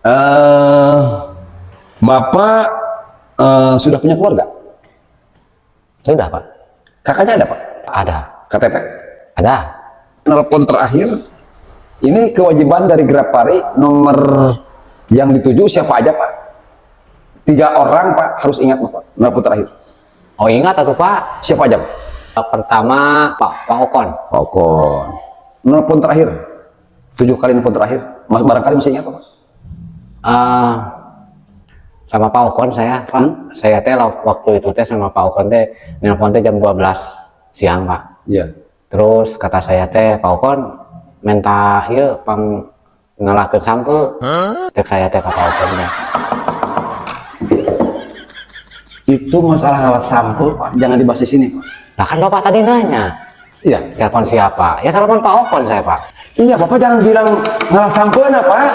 Eh, Bapak sudah punya keluarga? Sudah, Pak. Kakaknya ada, Pak? Ada. KTP? Ada. Telepon terakhir, ini kewajiban dari Grabpari, nomor yang dituju siapa aja, Pak? 3 orang, Pak, harus ingat, Pak. Telepon terakhir. Oh, ingat atau Pak? Siapa aja, Pak? Pertama Pak Okon. Pak Okon. Telepon terakhir, 7 kali telepon terakhir. Barangkali masih ingat, Pak? Sama Pak Okon saya, Pak. Saya teh waktu itu teh sama Pak Okon teh nelpon teh jam 12 siang, Pak. Iya. Terus kata saya teh, Pak Okon minta ieu pang ngalahkeun sampel. Cek saya teh ka Pak Okon teh. Itu masalah ngalah sampel, Pak. Jangan dibahas di sini, Pak. Nah kan Bapak tadi nanya, Iya. telepon siapa? Ya telepon Pak Okon saya, Pak. Iya, Bapak jangan bilang ngalah sampel, Pak.